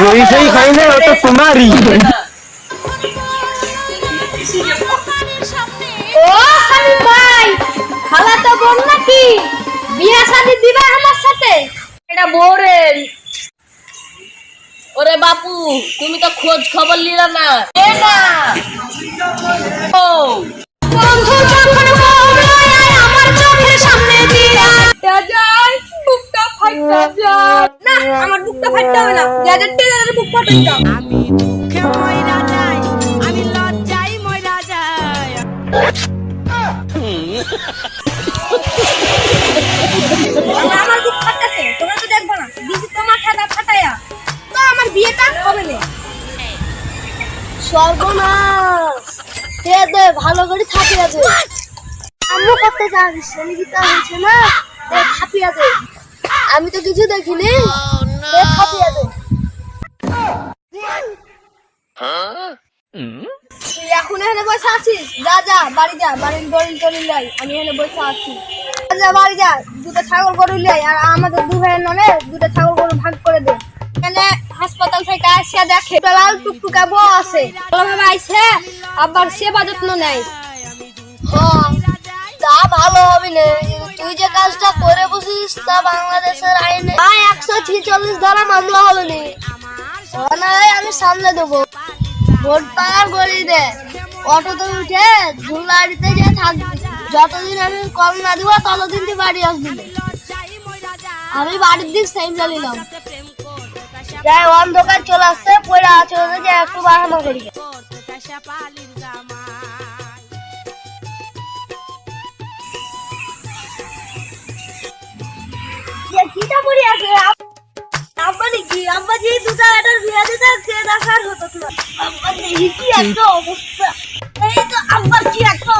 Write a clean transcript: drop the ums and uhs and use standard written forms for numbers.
वैसे ही खाई ना वो तो तुम्हारी ও খালি ভাই খালা তো বোন নাকি বিয়ে শাদী দিবা আমার সাথে এটা বোরে ওরে বাপু তুমি তো খোঁজ খবর নিলা না এ না ও বন্ধু যখন বললো আমার চোখের সামনে দিয়া যায় বুকটা ফাটা যায় না আমার বুকটা ফাটতে হবে না যাদের টেলারের বুক ফাটাইতাম আমি দুঃখে মইরা যাই আমি লজ্জায় মইরা যাই আমার বুক ফাটাছে তোমরা তো দেখবো না দিদি তোমার খাতা ফাটায়া তো আমার বিয়েটা হবে না সর্বনাশ দে দে ভালো করে থাপিয়া দে আম্মু করতে যাচ্ছিস সঙ্গীতা হয়েছে না দে থাপিয়া দে আমি তো কিছু দেখিনি দে থাপিয়া দে তুই এখন এখানে বসে আছিস যা যা বাড়ি যা বাড়ির গরুল টরিল লাই আমি এখানে বসে আছি যা বাড়ি যা দুটো ছাগল গরু লাই আর আমাদের দু ভাইয়ের নামে দুটো ছাগল গরু ভাগ করে দে এখানে হাসপাতাল থেকে আসিয়া দেখে লাল টুকটুকা বউ আছে ভালোভাবে আইসে আবার সেবা যত্ন নেয় তা ভালো হবে না তুই যে কাজটা করে বসিস তা বাংলাদেশের আইনে 146 ধারা মামলা হবে না আমি সামলে দেবো ভোট পাওয়ার গড়ি দে অটোতে উঠে ঝুলাড়িতে যে থাকবি যতদিন আমি কম না দিব ততদিন তুই বাড়ি আসবি আমি বাড়ির দিক সাইমলা নিলাম যাই অন্ধকার চলে আসছে পড়ে আছে যে একটু বাহানা করি কিটা পড়ে আছে আব্বা নাকি আব্বা যে দুটা এটার বিয়ে দিতে সে দেখার হতো না আব্বা দেখি কি একটা অবস্থা এই তো আব্বার কি একটা